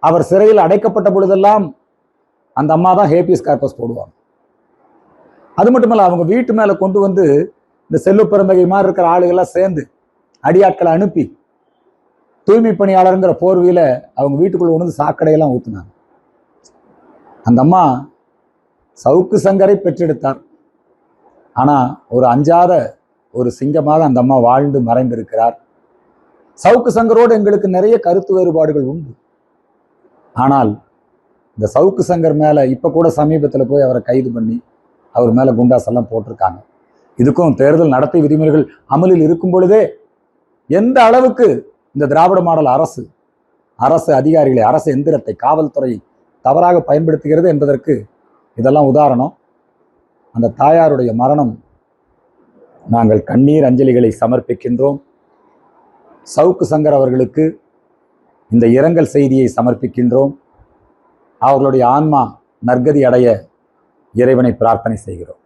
அவர் சிறையில் அடைக்கப்பட்ட பொழுதெல்லாம் அந்த அம்மா தான் ஹேபியஸ் கார்பஸ் போடுவாங்க. அது மட்டுமல்ல, அவங்க வீட்டு மேல கொண்டு வந்து இந்த செல்வ பெருந்தகை மாதிரி இருக்கிற ஆளுகள்லாம் சேர்ந்து அடியாட்களை அனுப்பி தூய்மை பணியாளருங்கிற போர்வையில அவங்க வீட்டுக்குள்ள கொண்டு சாக்கடையெல்லாம் ஊத்துனாங்க. அந்த அம்மா சவுக்கு சங்கரை பெற்றெடுத்தார். ஆனா ஒரு அஞ்சாத ஒரு சிங்கமாக அந்த அம்மா வாழ்ந்து மறைந்திருக்கிறார். சவுக்கு சங்கரோடு எங்களுக்கு நிறைய கருத்து வேறுபாடுகள் உண்டு. ஆனால் இந்த சவுக்கு சங்கர் மேல இப்ப கூட சமீபத்தில் போய் அவரை கைது பண்ணி அவர் மேல குண்டாஸ் எல்லாம் போட்டிருக்காங்க. இதுக்கும் தேர்தல் நடத்தை விதிமுறைகள் அமலில் இருக்கும் பொழுதே எந்த அளவுக்கு இந்த திராவிட மாடல் அரசு அதிகாரிகளை, அரசு எந்திரத்தை, காவல்துறையை தவறாக பயன்படுத்துகிறது என்பதற்கு இதெல்லாம் உதாரணம். அந்த தாயாருடைய மரணம் நாங்கள் கண்ணீர் அஞ்சலிகளை சமர்ப்பிக்கின்றோம். சவுக்கு சங்கர் அவர்களுக்கு இந்த இரங்கல் செய்தியை சமர்ப்பிக்கின்றோம். அவர்களுடைய ஆன்மா நற்கதி அடைய இறைவனை பிரார்த்தனை செய்கிறோம்.